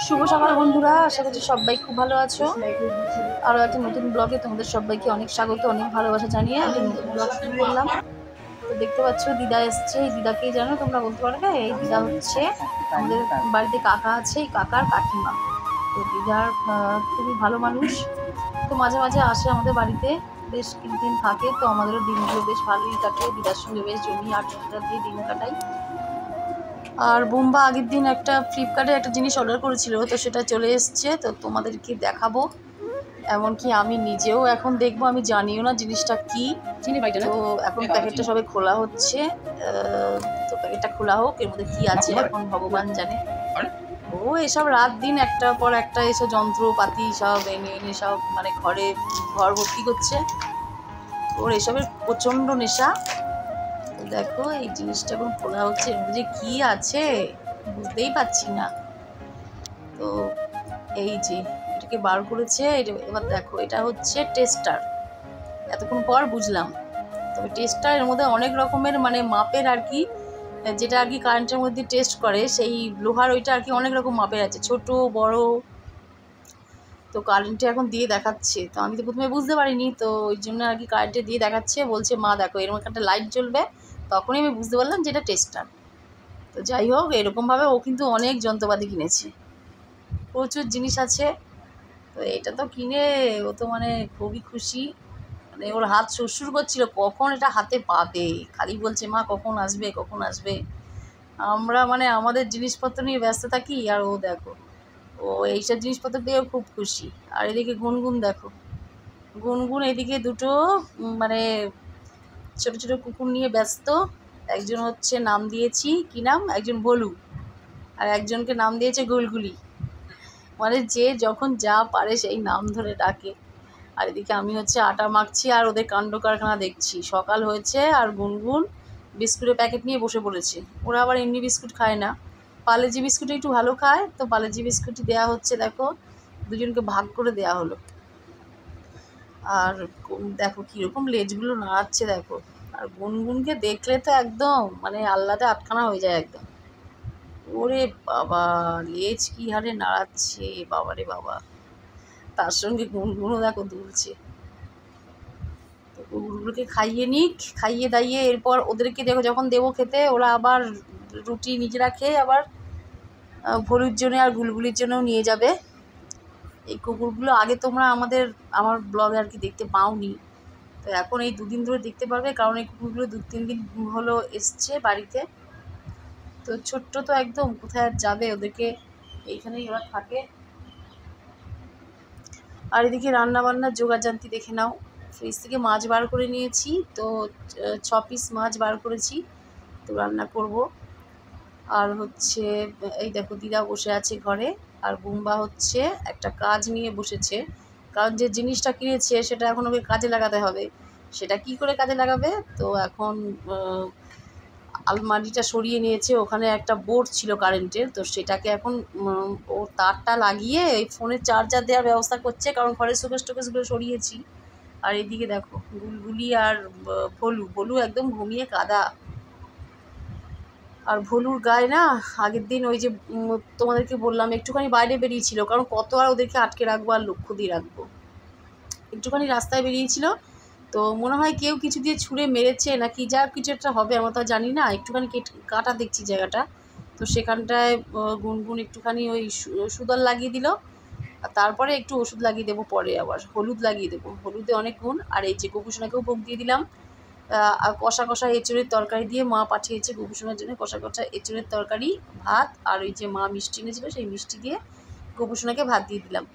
শুভ সকাল বন্ধুরা, আশা করছি সবাই খুব ভালো আছো। আরও একটা নতুন ব্লগে তোমাদের সবাইকে অনেক স্বাগত, অনেক ভালোবাসা জানিয়ে আমি নতুন ব্লগ শুরু করলাম। তো দেখতে পাচ্ছ দিদা এসছে। এই দিদাকেই জানো তোমরা বলতে পারবে, এই দিদা হচ্ছে আমাদের বাড়িতে কাকা আছে, এই কাকার কাকিমা। তো দিদার খুবই ভালো মানুষ, তো মাঝে মাঝে আসে আমাদের বাড়িতে, বেশ কিছুদিন থাকে। তো আমাদেরও দিনগুলো বেশ ভালোই কাটে, দিদার সঙ্গে বেশ জমিয়ে আড্ডা দিয়ে দিন কাটাই। আর বুম্বা আগের দিন একটা ফ্লিপকার্টে একটা জিনিস অর্ডার করেছিল, তো সেটা চলে এসছে, তো তোমাদেরকে দেখাবো। এমনকি আমি নিজেও এখন দেখবো, আমি জানিও না জিনিসটা কি। তো এখন প্যাকেটটা সবে খোলা হচ্ছে, তো প্যাকেটটা খোলা হোক, এর মধ্যে কি আছে এখন ভগবান জানে। ও এসব রাত দিন একটার পর একটা এসব যন্ত্রপাতি সব এনে এনে সব মানে ঘর ভর্তি করছে। ওর এসবের প্রচণ্ড নেশা। দেখো এই জিনিসটা এখন খোলা হচ্ছে, এর মধ্যে যে কি আছে বুঝতেই পারছি না। তো এই যে এটাকে বার করেছে, এটা এবার দেখো, এটা হচ্ছে টেস্টার। এতক্ষণ পর বুঝলাম। তবে টেস্টার এর মধ্যে অনেক রকমের মানে মাপের আর কি, যেটা আর কি কারেন্টের মধ্যে টেস্ট করে, সেই লোহার ওইটা আর কি অনেক রকম মাপের আছে, ছোট বড়। তো কারেন্টে এখন দিয়ে দেখাচ্ছে, তো আমি তো প্রথমে বুঝতে পারিনি, তো ওই জন্য আর কি কারেন্টে দিয়ে দেখাচ্ছে, বলছে মা দেখো এরকম একটা লাইট জ্বলবে, তখনই আমি বুঝতে পারলাম যে এটা টেস্টার। তো যাই হোক, এরকমভাবে ও কিন্তু অনেক যন্ত্রপাতি কিনেছে, প্রচুর জিনিস আছে। তো এটা তো কিনে ও তো মানে খুবই খুশি, মানে ওর হাত সুরসুর করছিল কখন এটা হাতে পাবে, খালি বলছে মা কখন আসবে কখন আসবে। আমরা মানে আমাদের জিনিসপত্র নিয়ে ব্যস্ত থাকি, আর ও দেখো ও এইসব জিনিসপত্র দিয়েও খুব খুশি। আর এদিকে গুনগুন দেখো, গুনগুন এদিকে দুটো মানে ছোট ছোট কুকুর নিয়ে ব্যস্ত। একজন হচ্ছে নাম দিয়েছি কি নাম, একজন ভলু, আর একজনকে নাম দিয়েছে গুলগুলি। মানে যে যখন যা পারে সেই নাম ধরে ডাকে। আর এদিকে আমি হচ্ছে আটা মাখছি আর ওদের কাণ্ড কারখানা দেখছি। সকাল হয়েছে আর গুনগুন বিস্কুটের প্যাকেট নিয়ে বসে পড়েছে। ওরা আবার এমনি বিস্কুট খায় না, পার্লেজি বিস্কুট একটু ভালো খায়, তো পার্লেজি বিস্কুটই দেওয়া হচ্ছে। দেখো দুজনকে ভাগ করে দেওয়া হলো। আর দেখো কীরকম লেজগুলো নাড়াচ্ছে দেখো। আর গুনগুনকে দেখলে তো একদম মানে আল্লাতে আটখানা হয়ে যায় একদম। ওরে বাবা, লেজ কি হারে নাড়াচ্ছে, বাবারে বাবা। তার সঙ্গে গুনগুনও দেখো দুলছে। তো কুকুরগুলোকে খাইয়ে নিক, খাইয়ে দাইয়ে এরপর ওদেরকে দেখো যখন দেবো খেতে, ওরা আবার রুটি নিজেরা খেয়ে আবার ভলুর জন্য আর গুলগুলির জন্যও নিয়ে যাবে। এই কুকুরগুলো আগে তোমরা আমার ব্লগে আর কি দেখতে পাওনি, তো এখন এই দুদিন ধরে দেখতে পারবে, কারণ এই কুকুরগুলো 2-3 দিন হলো এসছে বাড়িতে। তো ছোট্ট তো একদম, কোথায় আর যাবে, ওদেরকে এইখানেই ওরা থাকে। আর এদিকে রান্নাবান্নার জোগাড়জান্তি দেখে নাও। ফ্রিজ থেকে মাছ বার করে নিয়েছি, তো 6 পিস মাছ বার করেছি, তো রান্না করব। আর হচ্ছে এই দেখো দিদা বসে আছে ঘরে, আর বুম্বা হচ্ছে একটা কাজ নিয়ে বসেছে, কারণ যে জিনিসটা কিনেছে সেটা এখন ওকে কাজে লাগাতে হবে। সেটা কি করে কাজে লাগাবে, তো এখন আলমারিটা সরিয়ে নিয়েছে, ওখানে একটা বোর্ড ছিল কারেন্টের, তো সেটাকে এখন ও তারটা লাগিয়ে এই ফোনের চার্জার দেওয়ার ব্যবস্থা করছে, কারণ ঘরের শোকেস টোকেসগুলো সরিয়েছি। আর এদিকে দেখো গুলগুলি আর ভলু একদম ঘুমিয়ে কাদা। আর ভলুর গায়ে না আগের দিন ওই যে তোমাদেরকে বললাম একটুখানি বাইরে বেরিয়েছিল, কারণ কত আর ওদেরকে আটকে রাখবো আর লক্ষ্য দিয়ে রাখবো। একটুখানি রাস্তায় বেরিয়েছিল, তো মনে হয় কেউ কিছু দিয়ে ছুঁড়ে মেরেছে নাকি, যা কিছু একটা হবে, আমরা তো জানি না। একটুখানি কাটা দেখছি জায়গাটা, তো সেখানটায় গুনগুন একটুখানি ওই সুদল লাগিয়ে দিল, আর তারপরে একটু ওষুধ লাগিয়ে দেবো, পরে আবার হলুদ লাগিয়ে দেবো, হলুদে অনেক গুণ। আর এই যে গোপুসোনাকেও ভোগ দিয়ে দিলাম। আর কষা কষা এঁচড়ের তরকারি দিয়ে মা পাঠিয়েছে গোপুসোনার জন্য, কষা কষা এঁচড়ের তরকারি, ভাত, আর ওই যে মা মিষ্টি এনেছিল সেই মিষ্টি দিয়ে গোপুসোনাকে ভাত দিয়ে দিলাম।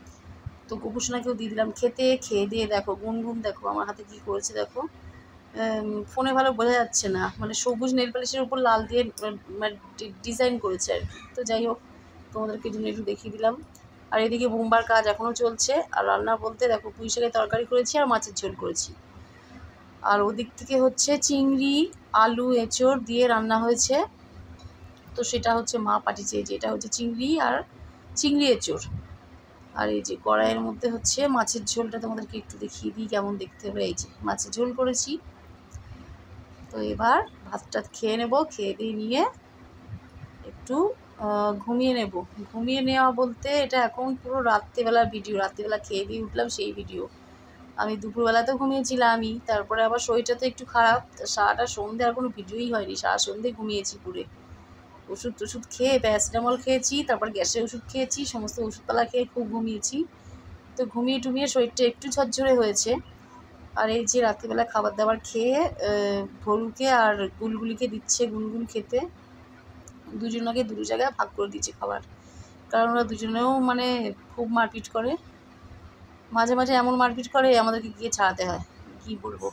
তো গোপুসোনাকেও দিয়ে দিলাম খেতে। খেয়ে দিয়ে দেখো গুনগুন দেখো আমার হাতে কী করেছে দেখো। ফোনে ভালো বোঝা যাচ্ছে না, মানে সবুজ নেল পালিশের উপর লাল দিয়ে ডিজাইন করেছে আর কি। তো যাই হোক, তোমাদেরকে জন্য একটু দেখিয়ে দিলাম। আর এদিকে বুম্বার কাজ এখনও চলছে। আর রান্না বলতে দেখো পুঁই শাকের তরকারি করেছি আর মাছের ঝোল করেছি। আর ওদিক থেকে হচ্ছে চিংড়ি, আলু, এঁচড় দিয়ে রান্না হয়েছে, তো সেটা হচ্ছে মা পাঠিয়েছে। যেটা হচ্ছে চিংড়ি আর চিংড়ি এঁচড়। আর এই যে কড়াইয়ের মধ্যে হচ্ছে মাছের ঝোলটা, তোমাদেরকে একটু দেখিয়ে দিই কেমন দেখতে হবে। এই যে মাছের ঝোল করেছি। তো এবার ভাতটা খেয়ে নেব, খেয়ে দিয়ে নিয়ে একটু ঘুমিয়ে নেব। ঘুমিয়ে নেওয়া বলতে এটা এখন পুরো রাত্রিবেলার ভিডিও। রাত্রিবেলা খেয়ে দিয়ে উঠলাম সেই ভিডিও। আমি দুপুরবেলা তো ঘুমিয়েছিলামই, তারপরে আবার শরীরটা তো একটু খারাপ, সারাটা সন্ধে আর কোনো ভিডিওই হয়নি, সারা সন্ধে ঘুমিয়েছি পুরে। ওষুধ টষুধ খেয়ে প্যারাসিটামল খেয়েছি, তারপর গ্যাসের ওষুধ খেয়েছি, সমস্ত ওষুধপালা খেয়ে খুব ঘুমিয়েছি। তো ঘুমিয়ে টুমিয়ে শরীরটা একটু ঝরঝরে হয়েছে। আর এই যে রাত্রিবেলা খাবার দাবার খেয়ে ভলুকে আর গুলগুলিকে দিচ্ছে গুনগুন খেতে। দুজনকে দুটো জায়গায় ভাগ করে দিচ্ছে খাবার, কারণ ওরা দুজনেও মানে খুব মারপিট করে। মাঝে মাঝে এমন মারপিট করে আমাদেরকে গিয়ে ছাড়াতে হয়, কি বলবো।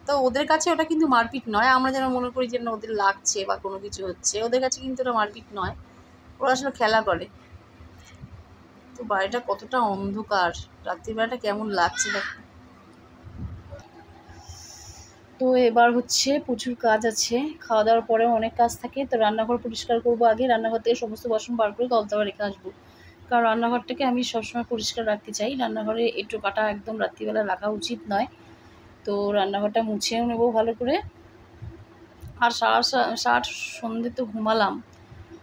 তো ওদের কাছে ওটা কিন্তু মারপিট নয়, আমরা যেন মনে করি যে না ওদের লাগছে বা কোনো কিছু হচ্ছে, ওদের কাছে কিন্তু ওটা মারপিট নয়, ওরা আসলে খেলা করে। তো বাড়িটা কতটা অন্ধকার, রাত্রিবেলাটা কেমন লাগছে দেখো। তো এবার হচ্ছে প্রচুর কাজ আছে, খাওয়া দাওয়ার পরেও অনেক কাজ থাকে। তো রান্নাঘর পরিষ্কার করবো আগে, রান্নাঘর থেকে সমস্ত বাসন বার করে কলতাবা রেখে আসবো, কারণ রান্নাঘরটাকে আমি সবসময় পরিষ্কার রাখতে চাই। রান্নাঘরে এঁটো কাটা একদম রাত্রিবেলা রাখা উচিত নয়। তো রান্নাঘরটা মুছেও নেবো ভালো করে। আর সারা সন্ধ্যে তো ঘুমালাম,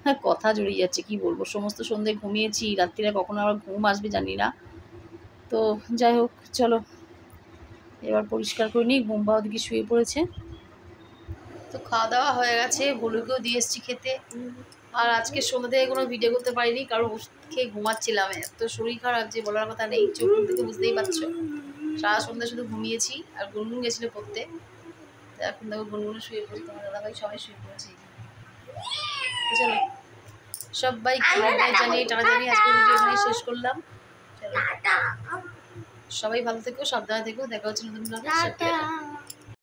হ্যাঁ কথা জড়িয়ে যাচ্ছে, কি বলবো। সমস্ত সন্ধ্যে ঘুমিয়েছি, রাত্রিরে কখনো আবার ঘুম আসবে জানি না। তো যাই হোক, চলো এবার পরিষ্কার করে নিই। ঘুমবা ওদিকে শুয়ে পড়েছে। তো খাওয়া দাওয়া হয়ে গেছে, ভলুকেও দিয়ে এসেছি খেতে। আর আজকে সন্ধ্যা থেকে কোনো ভিডিও করতে পারিনি, কারণ ওষুধ খেয়ে ঘুমাচ্ছিলাম। এত শরীর খারাপ যে বলার কথা নেই, চোখ থেকে বুঝতেই পারছো। সারা সন্ধ্যা শুধু ঘুমিয়েছি, আর গুনগুন গেছিলো পড়তে। তো এখন দেখো গুনগুনে শুয়ে পড়েছি, তোমার দাদাভাই সবাই শুয়ে পড়েছি। তো চলো সবাই জানিয়ে টানা জানিয়ে আজকে ভিডিও এখানে শেষ করলাম। চলো সবাই ভালো থেকো, সাবধানে থেকো, দেখা হচ্ছে নতুন ব্লগে।